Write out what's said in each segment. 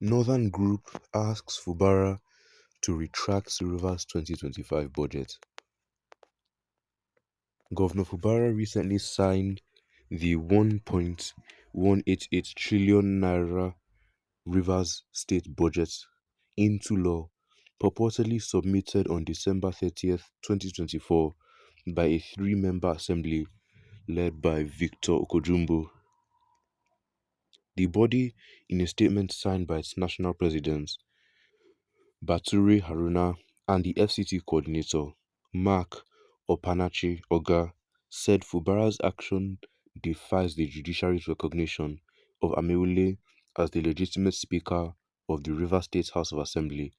Northern Group asks Fubara to retract Rivers 2025 budget. Governor Fubara recently signed the 1.188 trillion naira Rivers State budget into law, purportedly submitted on December 30th, 2024 by a three-member assembly led by Victor Okojumbo. The body, in a statement signed by its national president, Bature Haruna, and the FCT coordinator, Mark Opanachi Oga, said Fubara's action defies the judiciary's recognition of Ameule as the legitimate Speaker of the Rivers State House of Assembly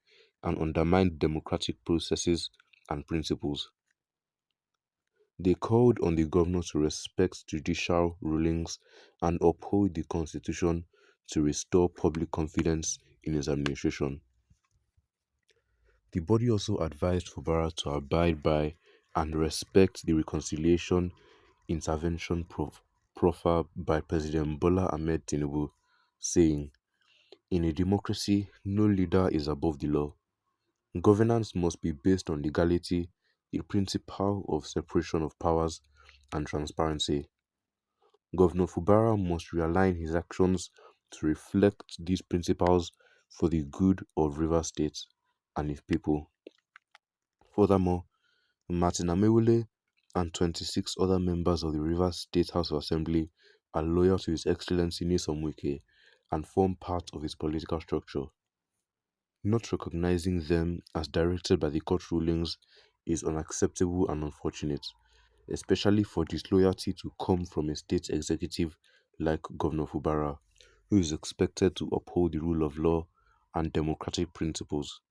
and undermined democratic processes and principles. They called on the governor to respect judicial rulings and uphold the constitution to restore public confidence in his administration. The body also advised Fubara to abide by and respect the reconciliation intervention proffered by President Bola Ahmed Tinubu, saying, "In a democracy, no leader is above the law. Governance must be based on legality, the principle of separation of powers, and transparency. Governor Fubara must realign his actions to reflect these principles for the good of Rivers State and its people." Furthermore, Martin Amewule and 26 other members of the Rivers State House of Assembly are loyal to His Excellency Nyesom Wike and form part of his political structure. Not recognizing them as directed by the court rulings is unacceptable and unfortunate, especially for disloyalty to come from a state executive like Governor Fubara, who is expected to uphold the rule of law and democratic principles.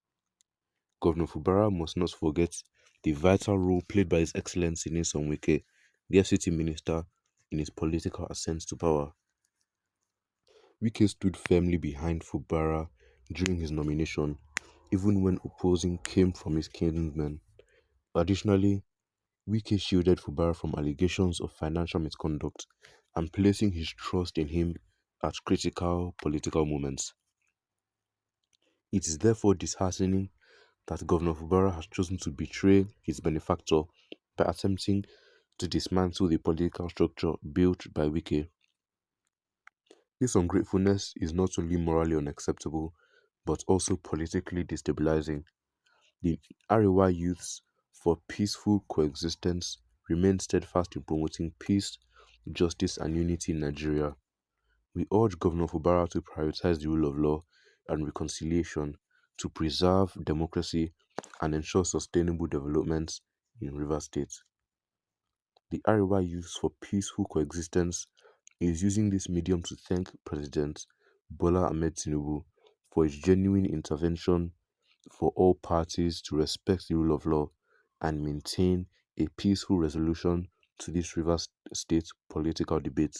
Governor Fubara must not forget the vital role played by His Excellency Nyesom Wike, the FCT minister, in his political ascent to power. Wike stood firmly behind Fubara during his nomination, even when opposing came from his kinsmen. Additionally, Wike shielded Fubara from allegations of financial misconduct and placing his trust in him at critical political moments. It is therefore disheartening that Governor Fubara has chosen to betray his benefactor by attempting to dismantle the political structure built by Wike. This ungratefulness is not only morally unacceptable, but also politically destabilizing. The Arewa Youths for Peaceful Coexistence remain steadfast in promoting peace, justice, and unity in Nigeria. We urge Governor Fubara to prioritize the rule of law and reconciliation to preserve democracy and ensure sustainable development in Rivers State. The Arewa Youths for Peaceful Coexistence is using this medium to thank President Bola Ahmed Tinubu for his genuine intervention for all parties to respect the rule of law and maintain a peaceful resolution to this Rivers State political debate.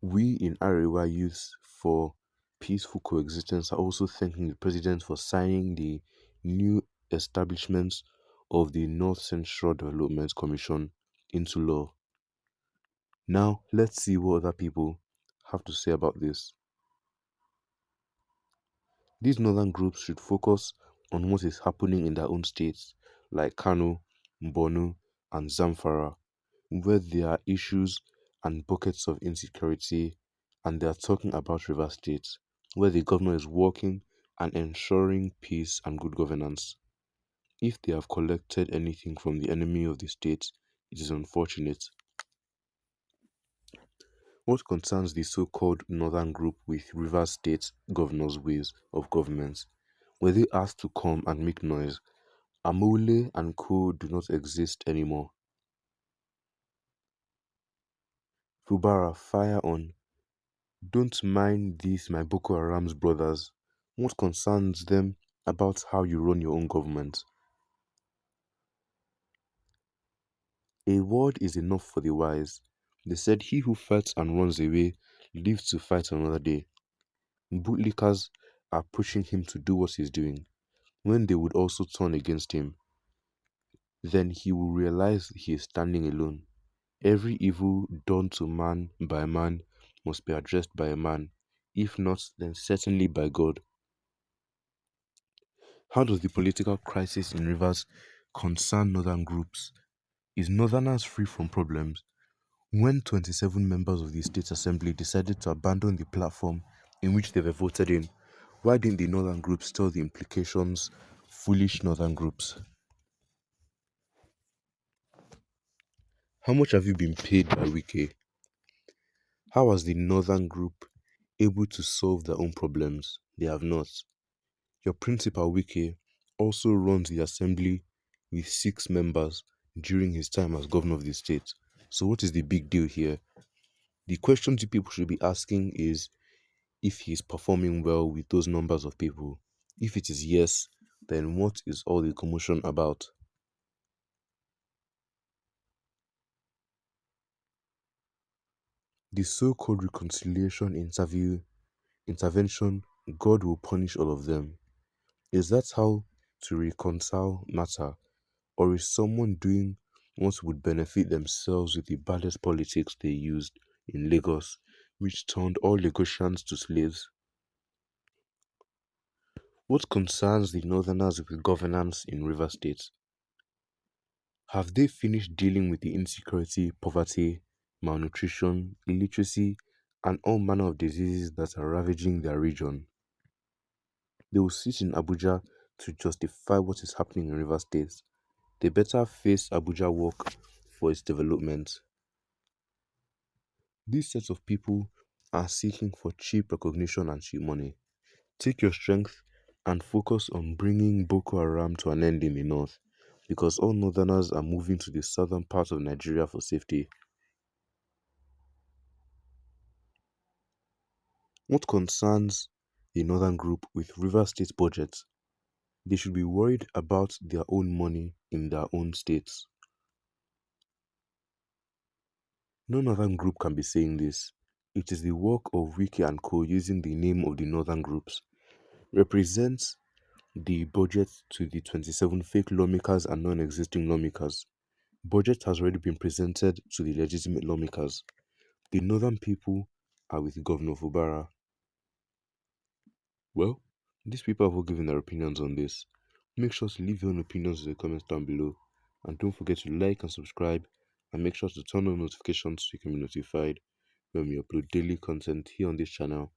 We in Arewa Youth for Peaceful Coexistence are also thanking the President for signing the new establishments of the North Central Development Commission into law. Now, let's see what other people have to say about this. These northern groups should focus on what is happening in their own states, like Kano, Borno, and Zamfara, where there are issues and buckets of insecurity, and they are talking about River State, where the governor is working and ensuring peace and good governance. If they have collected anything from the enemy of the state, it is unfortunate. What concerns the so-called Northern Group with Rivers State governors' ways of government? Were they asked to come and make noise? Amule and co do not exist anymore. Fubara, fire on. Don't mind these my Boko Haram's brothers. What concerns them about how you run your own government? A word is enough for the wise. They said he who fights and runs away lives to fight another day. Bootlickers are pushing him to do what he's doing, when they would also turn against him. Then he will realize he is standing alone. Every evil done to man by man must be addressed by a man. If not, then certainly by God. How does the political crisis in Rivers concern northern groups? Is Northerners free from problems? When 27 members of the State Assembly decided to abandon the platform in which they were voted in, why didn't the northern groups tell the implications? Foolish northern groups. How much have you been paid by Wiki? How was the northern group able to solve their own problems? They have not. Your principal Wiki also runs the assembly with 6 members during his time as governor of the state. So what is the big deal here? The questions you people should be asking is if he's performing well with those numbers of people. If it is yes, then what is all the commotion about? The so-called reconciliation intervention, God will punish all of them. Is that how to reconcile matter? Or is someone doing what would benefit themselves with the baddest politics they used in Lagos, which turned all Lagosians to slaves? What concerns the Northerners with governance in River State? Have they finished dealing with the insecurity, poverty, malnutrition, illiteracy, and all manner of diseases that are ravaging their region? They will sit in Abuja to justify what is happening in River State. They better face Abuja work for its development. These sets of people are seeking for cheap recognition and cheap money. Take your strength and focus on bringing Boko Haram to an end in the north, because all northerners are moving to the southern part of Nigeria for safety. What concerns the northern group with River State budget? They should be worried about their own money in their own states. No northern group can be saying this. It is the work of Wiki and Co using the name of the northern groups. Represents the budget to the 27 fake lawmakers and non-existing lawmakers. Budget has already been presented to the legitimate lawmakers. The northern people are with Governor Fubara. Well, these people have all given their opinions on this. Make sure to leave your own opinions in the comments down below. And don't forget to like and subscribe. And make sure to turn on notifications so you can be notified when we upload daily content here on this channel.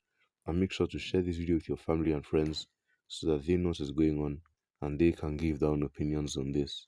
And make sure to share this video with your family and friends so that they know what is going on and they can give their own opinions on this.